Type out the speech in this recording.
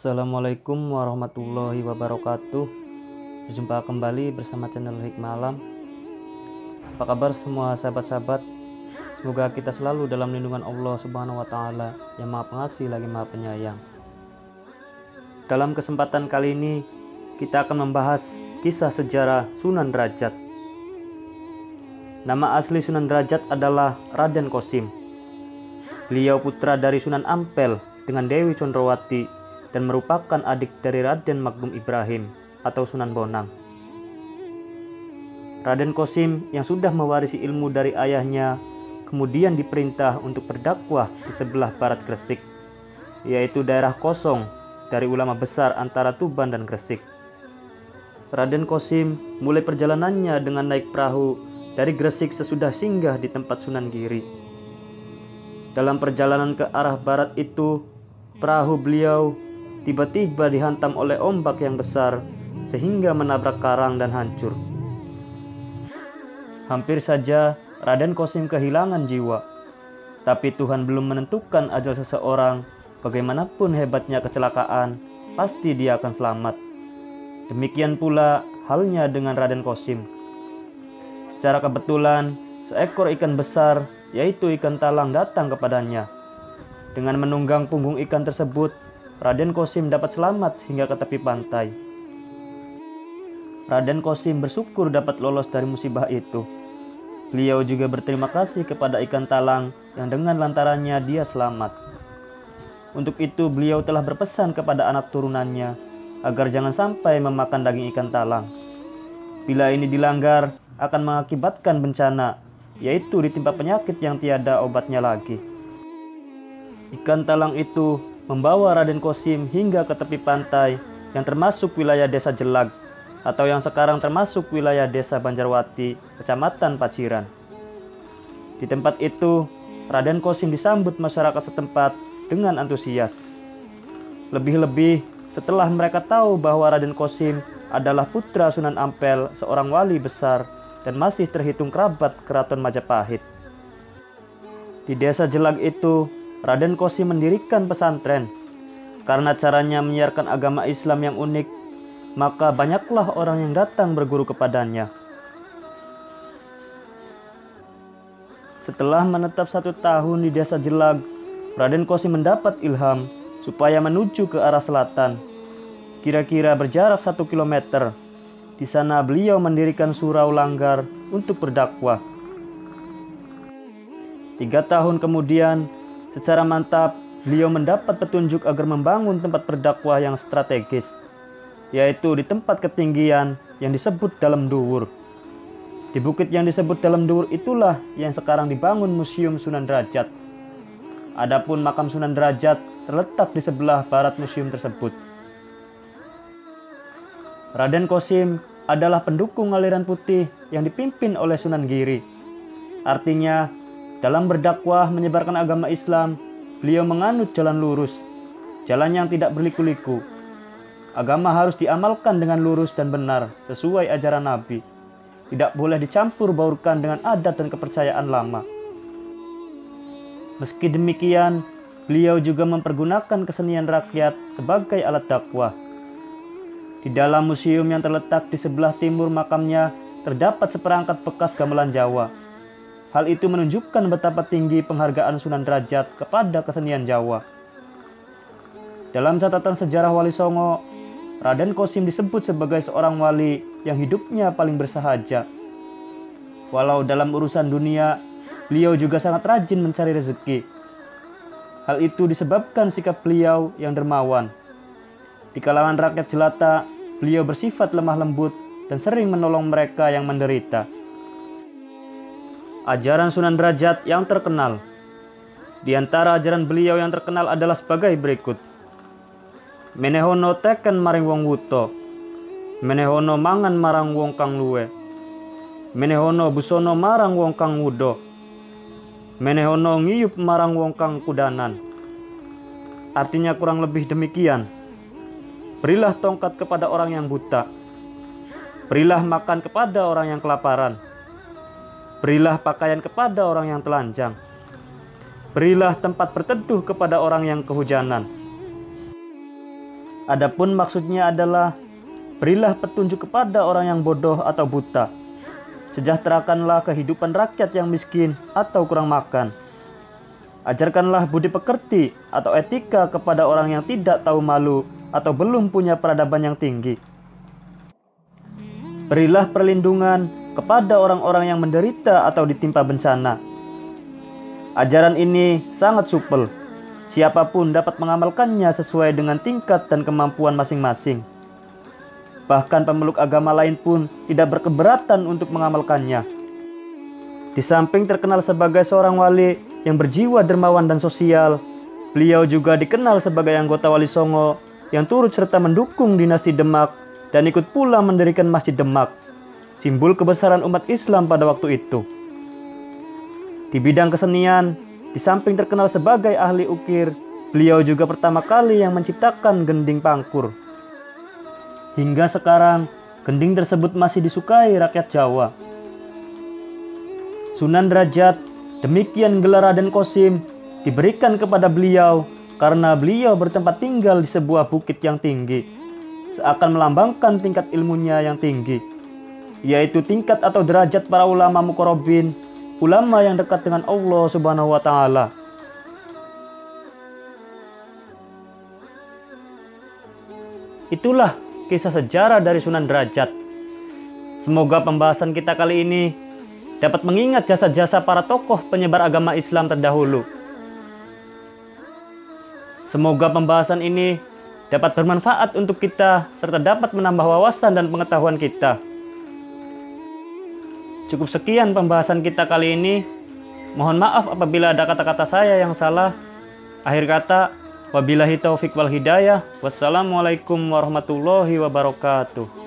Assalamualaikum warahmatullahi wabarakatuh. Berjumpa kembali bersama channel Hikmah Alam. Apa kabar semua sahabat-sahabat? Semoga kita selalu dalam lindungan Allah Subhanahu wa taala yang Maha Pengasih lagi Maha Penyayang. Dalam kesempatan kali ini kita akan membahas kisah sejarah Sunan Derajat. Nama asli Sunan Derajat adalah Raden Qasim. Beliau putra dari Sunan Ampel dengan Dewi Condrowati dan merupakan adik dari Raden Magum Ibrahim atau Sunan Bonang. Raden Qasim yang sudah mewarisi ilmu dari ayahnya kemudian diperintah untuk berdakwah di sebelah barat Gresik, yaitu daerah kosong dari ulama besar antara Tuban dan Gresik. Raden Qasim mulai perjalanannya dengan naik perahu dari Gresik sesudah singgah di tempat Sunan Giri. Dalam perjalanan ke arah barat itu, perahu beliau tiba-tiba dihantam oleh ombak yang besar sehingga menabrak karang dan hancur. Hampir saja Raden Qasim kehilangan jiwa. Tapi Tuhan belum menentukan ajal seseorang. Bagaimanapun hebatnya kecelakaan, pasti dia akan selamat. Demikian pula halnya dengan Raden Qasim. Secara kebetulan, seekor ikan besar, yaitu ikan talang, datang kepadanya. Dengan menunggang punggung ikan tersebut, Raden Qasim dapat selamat hingga ke tepi pantai. Raden Qasim bersyukur dapat lolos dari musibah itu. Beliau juga berterima kasih kepada ikan talang yang dengan lantarannya dia selamat. Untuk itu beliau telah berpesan kepada anak turunannya agar jangan sampai memakan daging ikan talang. Bila ini dilanggar akan mengakibatkan bencana, yaitu ditimpa penyakit yang tiada obatnya lagi. Ikan talang itu membawa Raden Qasim hingga ke tepi pantai yang termasuk wilayah desa Jelag atau yang sekarang termasuk wilayah desa Banjarwati, kecamatan Paciran. Di tempat itu, Raden Qasim disambut masyarakat setempat dengan antusias. Lebih-lebih setelah mereka tahu bahwa Raden Qasim adalah putra Sunan Ampel, seorang wali besar dan masih terhitung kerabat keraton Majapahit. Di desa Jelag itu, Raden Qasim mendirikan pesantren. Karena caranya menyiarkan agama Islam yang unik, maka banyaklah orang yang datang berguru kepadanya. Setelah menetap 1 tahun di desa Jelag, Raden Qasim mendapat ilham supaya menuju ke arah selatan. Kira-kira berjarak 1 kilometer. Di sana beliau mendirikan surau langgar untuk berdakwah. 3 tahun kemudian, secara mantap, beliau mendapat petunjuk agar membangun tempat berdakwah yang strategis, yaitu di tempat ketinggian yang disebut Dalam Duwur. Di bukit yang disebut Dalam Duwur itulah yang sekarang dibangun Museum Sunan Derajat. Adapun makam Sunan Derajat terletak di sebelah barat museum tersebut. Raden Qasim adalah pendukung aliran putih yang dipimpin oleh Sunan Giri. Artinya, dalam berdakwah menyebarkan agama Islam, beliau menganut jalan lurus, jalan yang tidak berliku-liku. Agama harus diamalkan dengan lurus dan benar, sesuai ajaran Nabi. Tidak boleh dicampur baurkan dengan adat dan kepercayaan lama. Meski demikian, beliau juga mempergunakan kesenian rakyat sebagai alat dakwah. Di dalam museum yang terletak di sebelah timur makamnya, terdapat seperangkat bekas gamelan Jawa. Hal itu menunjukkan betapa tinggi penghargaan Sunan Derajat kepada kesenian Jawa. Dalam catatan sejarah Wali Songo, Raden Qasim disebut sebagai seorang wali yang hidupnya paling bersahaja. Walau dalam urusan dunia, beliau juga sangat rajin mencari rezeki. Hal itu disebabkan sikap beliau yang dermawan. Di kalangan rakyat jelata, beliau bersifat lemah lembut dan sering menolong mereka yang menderita. Ajaran Sunan Derajat yang terkenal. Di antara ajaran beliau yang terkenal adalah sebagai berikut. Menehono teken maring wong wuto. Menehono mangan marang wong kang luwe. Menehono busono marang wong kang wudo. Menehono ngiyup marang wong kang kudanan. Artinya kurang lebih demikian. Berilah tongkat kepada orang yang buta. Berilah makan kepada orang yang kelaparan. Berilah pakaian kepada orang yang telanjang. Berilah tempat berteduh kepada orang yang kehujanan. Adapun maksudnya adalah, berilah petunjuk kepada orang yang bodoh atau buta. Sejahterakanlah kehidupan rakyat yang miskin atau kurang makan. Ajarkanlah budi pekerti atau etika kepada orang yang tidak tahu malu atau belum punya peradaban yang tinggi. Berilah perlindungan kepada orang-orang yang menderita atau ditimpa bencana. Ajaran ini sangat supel. Siapapun dapat mengamalkannya sesuai dengan tingkat dan kemampuan masing-masing. Bahkan pemeluk agama lain pun tidak berkeberatan untuk mengamalkannya. Di samping terkenal sebagai seorang wali yang berjiwa dermawan dan sosial, beliau juga dikenal sebagai anggota Wali Songo yang turut serta mendukung dinasti Demak dan ikut pula mendirikan Masjid Demak, simbol kebesaran umat Islam pada waktu itu. Di bidang kesenian, di samping terkenal sebagai ahli ukir, beliau juga pertama kali yang menciptakan gending pangkur. Hingga sekarang, gending tersebut masih disukai rakyat Jawa. Sunan Derajat, demikian gelar Raden Qasim, diberikan kepada beliau karena beliau bertempat tinggal di sebuah bukit yang tinggi, seakan melambangkan tingkat ilmunya yang tinggi, yaitu tingkat atau derajat para ulama muqarrabin, ulama yang dekat dengan Allah Subhanahu wa Ta'ala. Itulah kisah sejarah dari Sunan Derajat. Semoga pembahasan kita kali ini dapat mengingat jasa-jasa para tokoh penyebar agama Islam terdahulu. Semoga pembahasan ini dapat bermanfaat untuk kita serta dapat menambah wawasan dan pengetahuan kita. Cukup sekian pembahasan kita kali ini. Mohon maaf apabila ada kata-kata saya yang salah. Akhir kata, wabillahi taufiq wal hidayah. Wassalamualaikum warahmatullahi wabarakatuh.